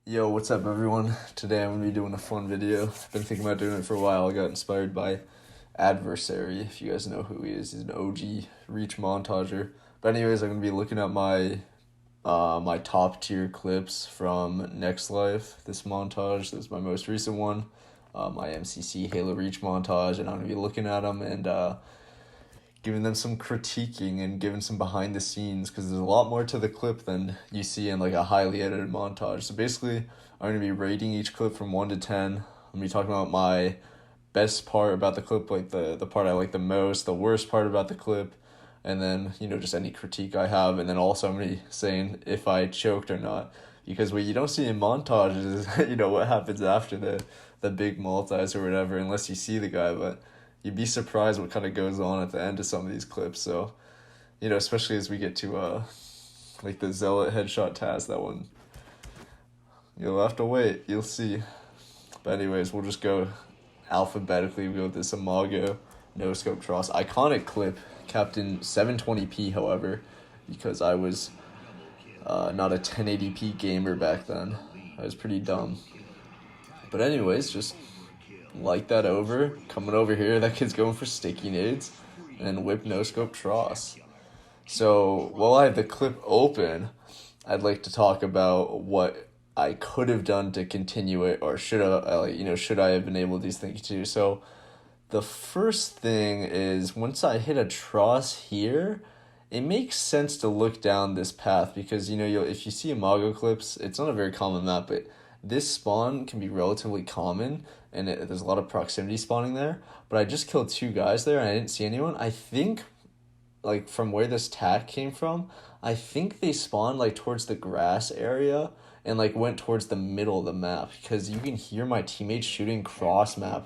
Yo, what's up everyone? Today I'm going to be doing a fun video. I've been thinking about doing it for a while. I got inspired by Adversary, if you guys know who he is. He's an OG Reach montager. But anyways, I'm going to be looking at my top tier clips from Next Life. This montage, this is my most recent one. My MCC Halo Reach montage, and I'm going to be looking at them and giving them some critiquing and giving some behind the scenes, because there's a lot more to the clip than you see in like a highly edited montage. So basically, I'm going to be rating each clip from 1 to 10. I'm going to be talking about my best part about the clip, like the part I like the most, the worst part about the clip, and then, just any critique I have. And then also I'm going to be saying if I choked or not, because what you don't see in montages is, what happens after the big multis or whatever, unless you see the guy, but you'd be surprised what kind of goes on at the end of some of these clips. So, especially as we get to, like the Zealot headshot task, that one, you'll have to wait, you'll see. But anyways, we'll just go alphabetically. We go with this Imago no-scope Tross. Iconic clip, capped in 720p, however, because I was not a 1080p gamer back then. I was pretty dumb. But anyways, just like that over, coming over here, that kid's going for sticky nades, and whip no-scope Tross. So while I have the clip open, I'd like to talk about what I could have done to continue it, or should I have been able to do these things too. So the first thing is, once I hit a Tross here, it makes sense to look down this path, because if you see Imago clips, it's not a very common map, but this spawn can be relatively common, and there's a lot of proximity spawning there. But I just killed 2 guys there, and I didn't see anyone. I think, like, from where this tack came from, I think they spawned, like, towards the grass area, and, like, went towards the middle of the map, because you can hear my teammates shooting cross map,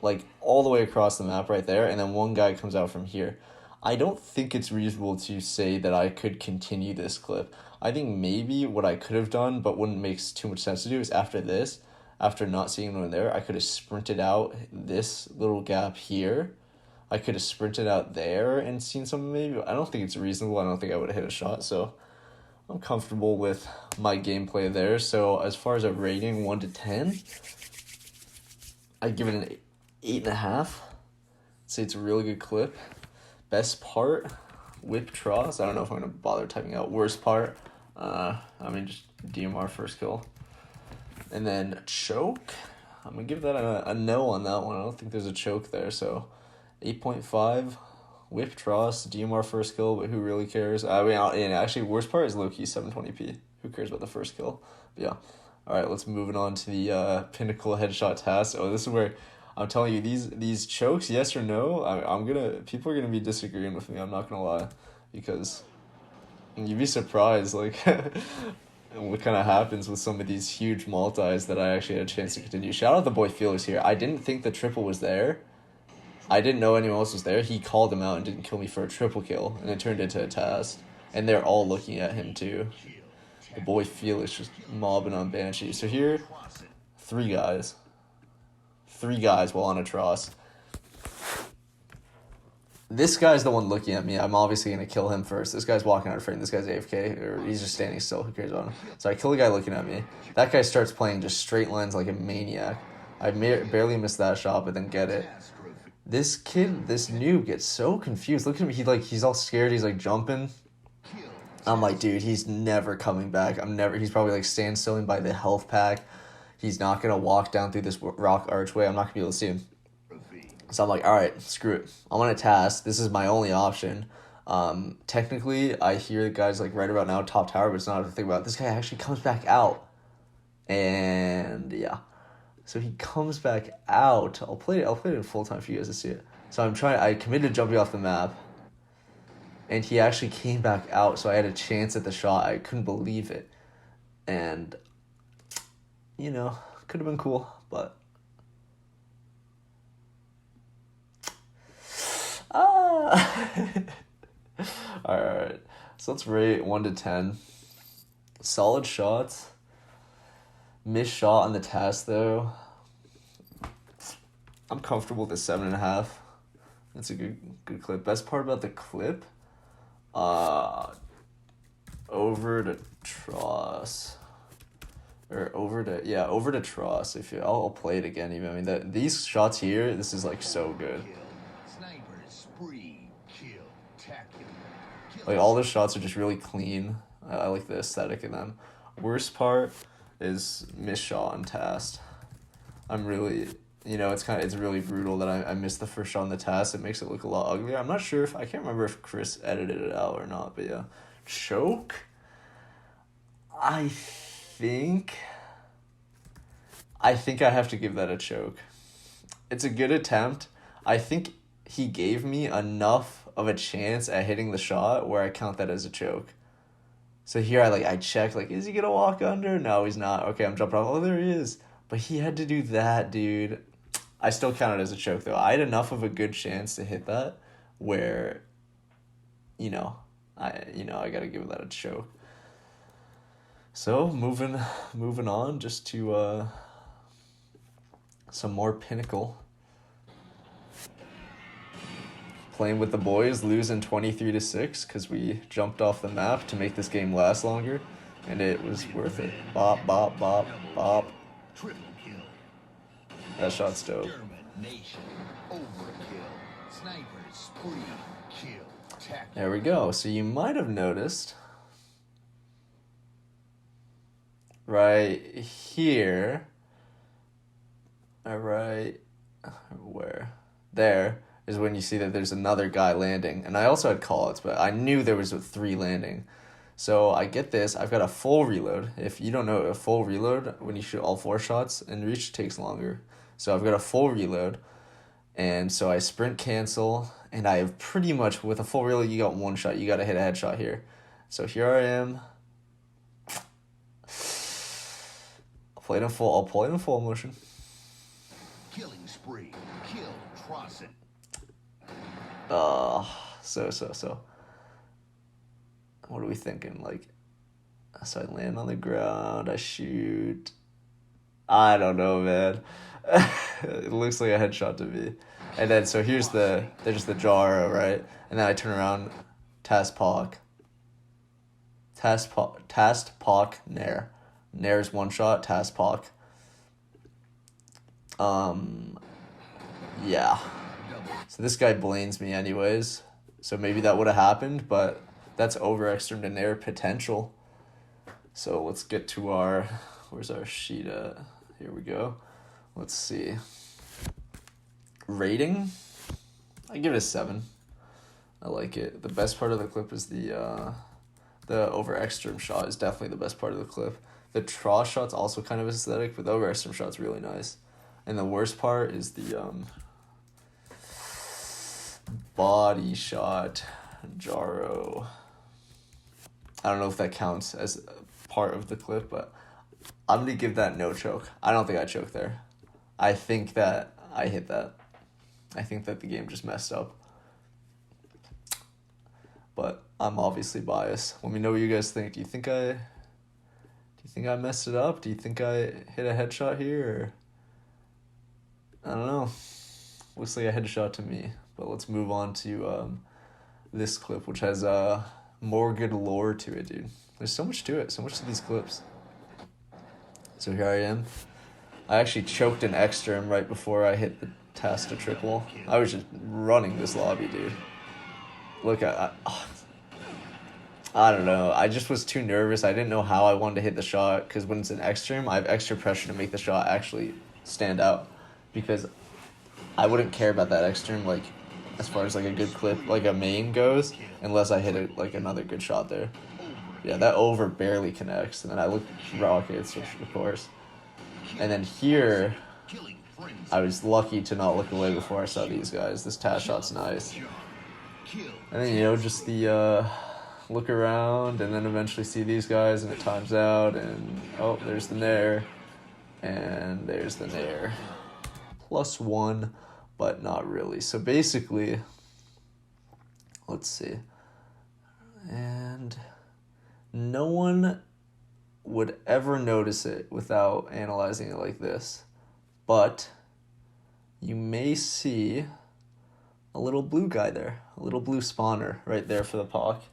like, all the way across the map right there, and then one guy comes out from here. I don't think it's reasonable to say that I could continue this clip. I think maybe what I could have done, but wouldn't make too much sense to do, is after not seeing anyone there, I could have sprinted out this little gap here. I could have sprinted out there and seen something maybe. I don't think it's reasonable. I don't think I would have hit a shot, so I'm comfortable with my gameplay there. So as far as a rating, 1 to 10, I'd give it an 8.5. I'd say it's a really good clip. Best part, whip Tross. I don't know if I'm going to bother typing out worst part. Just DMR first kill. And then choke, I'm going to give that a no on that one. I don't think there's a choke there, so 8.5, whip Tross, DMR first kill, but who really cares? And actually, worst part is low-key 720p. Who cares about the first kill? But yeah. All right, let's move on to the pinnacle headshot task. Oh, this is where I'm telling you, these chokes, yes or no, people are gonna be disagreeing with me. I'm not gonna lie, because you'd be surprised, like, what kind of happens with some of these huge multis that I actually had a chance to continue. Shout out the boy Felix here. I didn't think the triple was there. I didn't know anyone else was there. He called him out and didn't kill me for a triple kill, and it turned into a task. And they're all looking at him too. The boy Felix just mobbing on Banshee. So here, 3 guys. 3 guys while on a Tross. This guy's the one looking at me. I'm obviously going to kill him first. This guy's walking out of frame. This guy's AFK, or he's just standing still. Who cares about him? So I kill the guy looking at me. That guy starts playing just straight lines like a maniac. I barely missed that shot, but then get it. This kid, this noob, gets so confused. Look at him. He's all scared. He's like jumping. I'm like, dude, he's never coming back. He's probably like standstilling by the health pack. He's not going to walk down through this rock archway. I'm not going to be able to see him. So I'm like, all right, screw it. I'm on a task. This is my only option. Technically, I hear the guys like right about now, top tower, but it's not a thing about it. This guy actually comes back out. And yeah. So he comes back out. I'll play it in full time for you guys to see it. So I committed to jumping off the map. And he actually came back out, so I had a chance at the shot. I couldn't believe it. And could have been cool, but all right. So let's rate 1 to 10. Solid shots. Missed shot on the task though. I'm comfortable with a 7.5. That's a good clip. Best part about the clip, over to Tross. Or over to, yeah, over to Tross. If you, I'll play it again even. I mean, these shots here, this is like so good. Like all the shots are just really clean. I like the aesthetic in them. Worst part is miss shot on Tast. I'm really, it's really brutal that I missed the first shot on the Tast. It makes it look a lot uglier. I'm not sure I can't remember if Chris edited it out or not, but yeah. Choke? I think I have to give that a choke. It's a good attempt. I think he gave me enough of a chance at hitting the shot where I count that as a choke. So here I check, is he gonna walk under? No, he's not. Okay, I'm jumping off. Oh, there he is. But he had to do that, dude. I still count it as a choke though. I had enough of a good chance to hit that where, I gotta give that a choke. So moving on just to some more Pinnacle. Playing with the boys, losing 23-6 because we jumped off the map to make this game last longer, and it was worth it. Bop, bop, bop, bop. That shot's dope. There we go. So you might have noticed right here, right where? There is when you see that there's another guy landing. And I also had callouts, but I knew there was a 3 landing. So I get this. I've got a full reload. If you don't know, a full reload, when you shoot all 4 shots in reach, takes longer. So I've got a full reload. And so I sprint cancel. And I have pretty much, with a full reload, you got 1 shot. You got to hit a headshot here. So here I am. I'll play it in full motion. Killing spree. Kill Trossin. So. What are we thinking? So I land on the ground, I shoot. I don't know, man. It looks like a headshot to me. And then, so there's the Jaro, right? And then I turn around, Tast Pok, Nair. Nair's 1 shot, Tast Pok. Yeah. So this guy blames me anyways. So maybe that would have happened, but that's over extreme to Nair potential. So let's get to where's our sheet at? Here we go. Let's see. Rating? I give it a 7. I like it. The best part of the clip is the over extreme shot is definitely the best part of the clip. The Tross shot's also kind of aesthetic, but the over extreme shot's really nice. And the worst part is the body shot Jaro. I don't know if that counts as part of the clip, but I'm going to give that no choke. I don't think I choked there. I think that I hit that. I think that the game just messed up. But I'm obviously biased. Let me know what you guys think. Do you think I messed it up? Do you think I hit a headshot here? Or I don't know. Looks like a headshot to me. But let's move on to this clip, which has more good lore to it, dude. There's so much to it, so much to these clips. So here I am. I actually choked an extreme right before I hit the Tasta triple. I was just running this lobby, dude. Look, I don't know. I just was too nervous. I didn't know how I wanted to hit the shot, because when it's an extreme, I have extra pressure to make the shot actually stand out, because I wouldn't care about that extreme, as far as a good clip, a main goes, unless I hit it another good shot there. Yeah, that over barely connects, and then I look rockets, of course. And then here, I was lucky to not look away before I saw these guys. This Tast shot's nice. And then, just the look around, and then eventually see these guys, and it times out, and there's the Nair, and there's the Nair. +1, but not really. So basically, let's see. And no one would ever notice it without analyzing it like this. But you may see a little blue guy there, a little blue spawner right there for the Pok,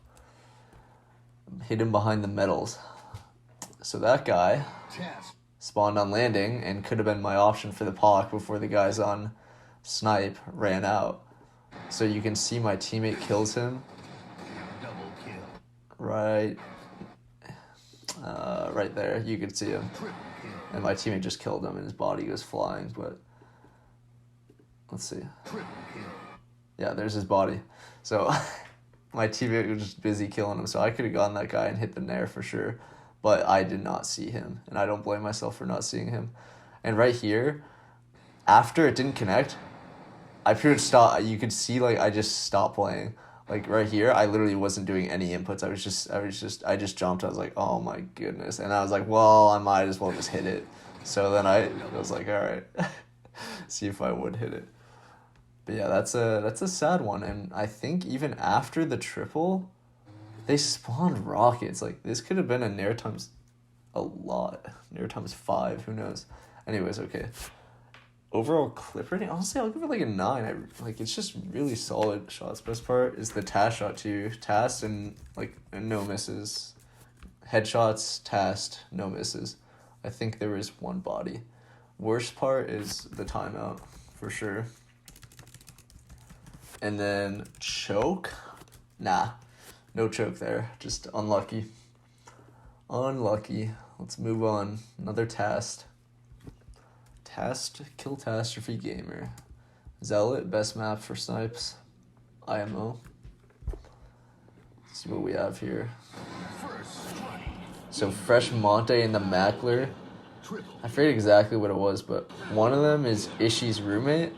hidden behind the metals. So that guy Test. spawned on landing and could have been my option for the POC before the guys on snipe ran out. So you can see my teammate kills him Double kill. right there. You can see him. Triple kill. And my teammate just killed him and his body goes flying, but let's see. Triple kill. Yeah, there's his body. So my teammate was just busy killing him, so I could have gotten that guy and hit the nair for sure. But I did not see him, and I don't blame myself for not seeing him. And right here, after it didn't connect, I pretty much stopped. You could see, like, I just stopped playing. Like, right here, I literally wasn't doing any inputs. I just jumped. I was like, oh my goodness. And I was like, well, I might as well just hit it. So then I was like, all right, see if I would hit it. But yeah, that's a sad one. And I think even after the triple, they spawned rockets. Like, this could have been a nair times a lot. Nair times 5, who knows? Anyways, okay. Overall clip rating, honestly, I'll give it like a 9. It's just really solid shots. Best part is the TAST shot too. TAST and no misses. Headshots, TAST, no misses. I think there is one body. Worst part is the timeout, for sure. And then choke? Nah, no choke there. Just unlucky. Unlucky. Let's move on. Another TAST. TAST, Killtastrophe Gamer. Zealot, best map for snipes. IMO. Let's see what we have here. First strike. So Fresh Monte and the Mackler. Triple. I forget exactly what it was, but one of them is Ishi's roommate,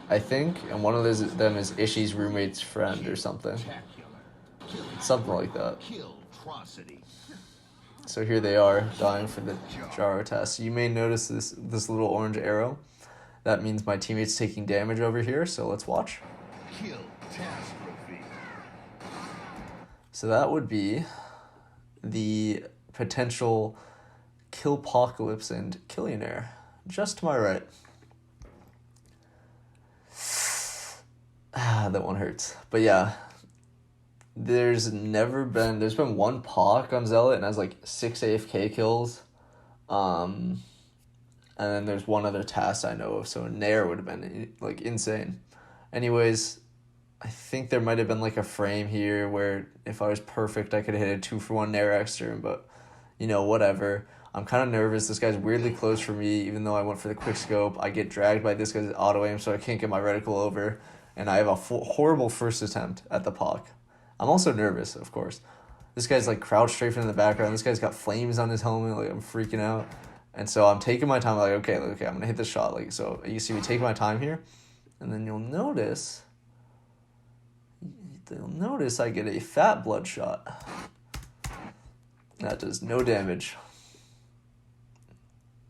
I think, and one of them is Ishi's roommate's friend or something. Spectacular. Something like that. Killtrocity. So here they are, dying for the Jaro test. You may notice this little orange arrow. That means my teammate's taking damage over here, so let's watch. Killtastrophe. So that would be the potential Killpocalypse and Killionaire, just to my right. That one hurts. But yeah, there's been one POC on Zealot and has like 6 AFK kills. And then there's one other task I know of, so Nair would have been like insane. Anyways, I think there might have been like a frame here where if I was perfect I could have hit a 2-for-1 Nair extra, but whatever. I'm kind of nervous. This guy's weirdly close for me, even though I went for the quick scope. I get dragged by this guy's auto aim, so I can't get my reticle over, and I have a horrible first attempt at the POC. I'm also nervous, of course. This guy's like crouched strafing in the background. This guy's got flames on his helmet. Like, I'm freaking out. And so I'm taking my time. Like, okay, I'm going to hit this shot. Like, so you see me taking my time here. And then you'll notice I get a fat blood shot. That does no damage.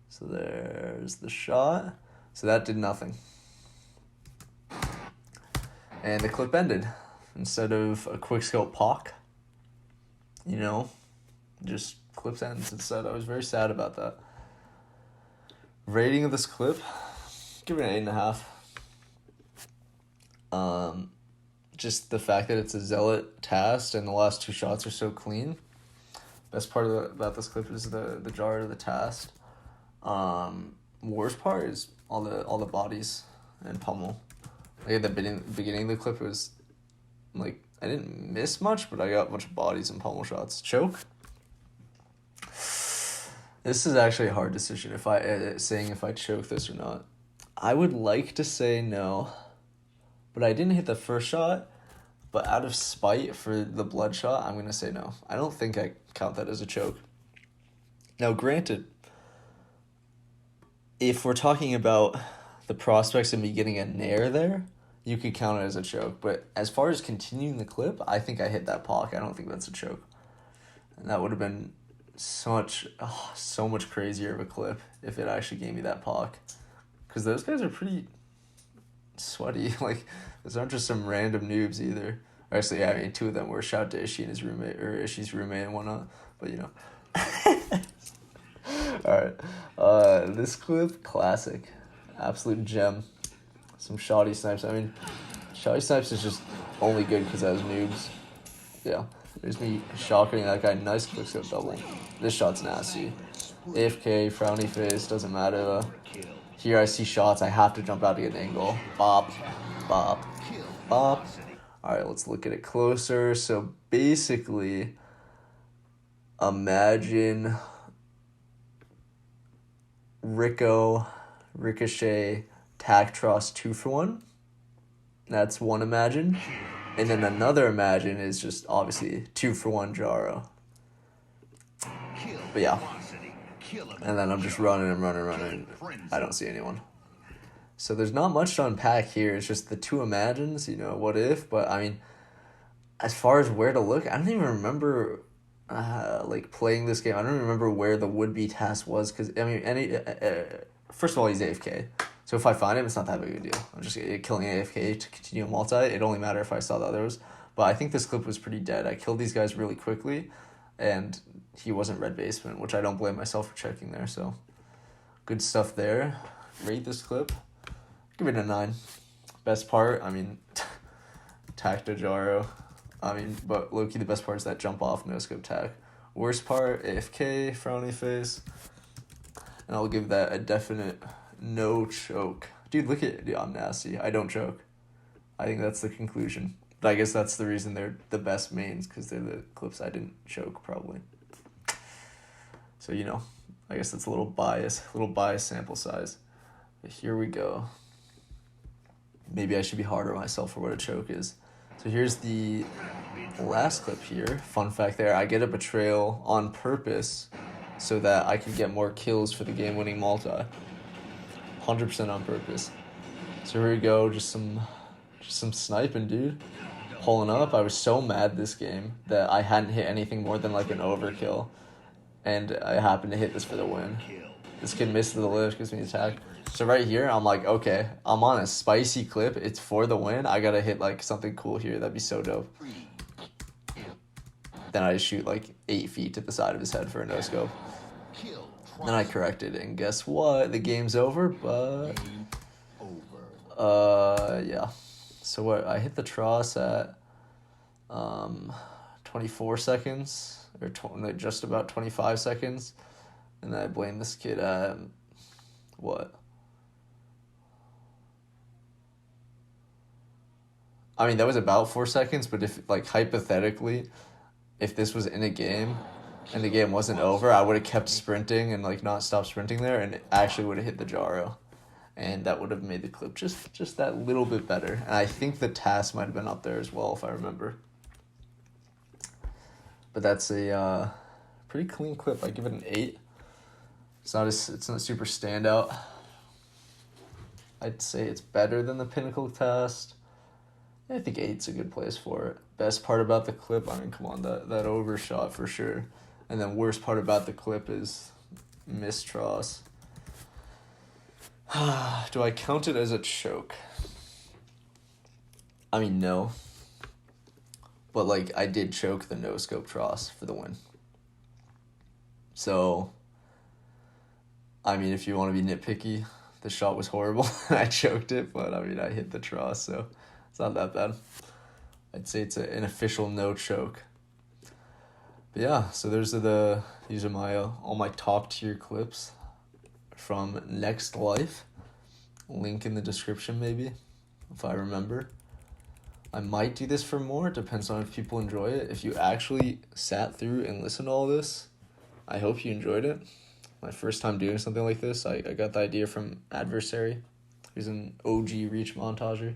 So there's the shot. So that did nothing. And the clip ended. Instead of a quickscope POC, just clips ends instead. I was very sad about that. Rating of this clip, give it an 8.5. Just the fact that it's a Zealot task and the last 2 shots are so clean. Best part about this clip is the jar of the task. Worst part is all the bodies and pummel. Like at the beginning of the clip, it was like I didn't miss much, but I got a bunch of bodies and pummel shots. Choke. This is actually a hard decision. If I choke this or not, I would like to say no, but I didn't hit the first shot. But out of spite for the blood shot, I'm gonna say no. I don't think I count that as a choke. Now, granted, if we're talking about the prospects of me getting a nair there, you could count it as a choke. But as far as continuing the clip, I think I hit that POC. I don't think that's a choke. And that would have been so much crazier of a clip if it actually gave me that POC. Because those guys are pretty sweaty. Like, those aren't just some random noobs either. Actually, I mean, 2 of them were shout to Ishi and his roommate, or Ishi's roommate and whatnot. But, Alright. This clip, classic. Absolute gem. Some shoddy snipes. I mean, shoddy snipes is just only good because I was noobs. Yeah. There's me shotgunning that guy. Nice quickscope double. This shot's nasty. AFK, frowny face, doesn't matter though. Here I see shots, I have to jump out to get an angle. Bop, bop, bop. Alright, let's look at it closer. So basically, imagine Ricochet, Tactros 2-for-1. That's one imagine. And then another imagine is just obviously 2-for-1 Jaro. But yeah. And then I'm just running and running. I don't see anyone. So there's not much to unpack here. It's just the two imagines, you know, what if. But I mean, as far as where to look, I don't even remember like playing this game. I don't even remember where the would-be task was. Because, I mean, first of all, he's AFK. So if I find him, it's not that big a deal. I'm just killing AFK to continue a multi. It only matter if I saw the others. But I think this clip was pretty dead. I killed these guys really quickly. And he wasn't red basement, which I don't blame myself for checking there. So good stuff there. Rate this clip. Give it a 9. Best part, I mean, Tacta Jaro. I mean, but low-key the best part is that jump off no-scope tack. Worst part, AFK, frowny face. And I'll give that a definite no choke. Dude, look at, I'm nasty. I don't choke. I think that's the conclusion. But I guess that's the reason they're the best mains, because they're the clips I didn't choke, probably. So, you know, I guess that's a little bias sample size. But here we go. Maybe I should be harder on myself for what a choke is. So here's the last clip here. Fun fact there, I get a betrayal on purpose so that I can get more kills for the game-winning multi. 100% on purpose. So here we go, just some sniping, dude. Pulling up. I was so mad this game that I hadn't hit anything more than like an overkill. And I happened to hit this for the win. This kid missed the lift, gives me attack. So right here, I'm like, okay, I'm on a spicy clip. It's for the win. I gotta hit like something cool here. That'd be so dope. Then I just shoot like 8 feet to the side of his head for a no-scope. Then I corrected, and guess what? The game's over, but... yeah. So what, I hit the Tross at 24 seconds, or just about 25 seconds, and then I blame this kid at, what? I mean, that was about 4 seconds, but if, like, hypothetically, if this was in a game, and the game wasn't over, I would have kept sprinting and, like, not stopped sprinting there, and actually would have hit the Jaro. And that would have made the clip just that little bit better. And I think the task might have been up there as well, if I remember. But that's a pretty clean clip. I give it an 8. It's not super standout. I'd say it's better than the Pinnacle test. I think 8's a good place for it. Best part about the clip, I mean, come on, that overshot for sure. And then worst part about the clip is Mistros. Do I count it as a choke? I mean, no. But, like, I did choke the no-scope Tross for the win. So, I mean, if you want to be nitpicky, the shot was horrible. I choked it, but, I mean, I hit the Tross, so it's not that bad. I'd say it's an official no-choke. But, yeah, so these are my all my top-tier clips from Next Life. Link in the description, maybe, if I remember. I might do this for more. It depends on if people enjoy it. If you actually sat through and listened to all this, I hope you enjoyed it. My first time doing something like this. I got the idea from Adversary. He's an OG Reach montager.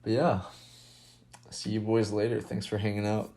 But yeah, see you boys later. Thanks for hanging out.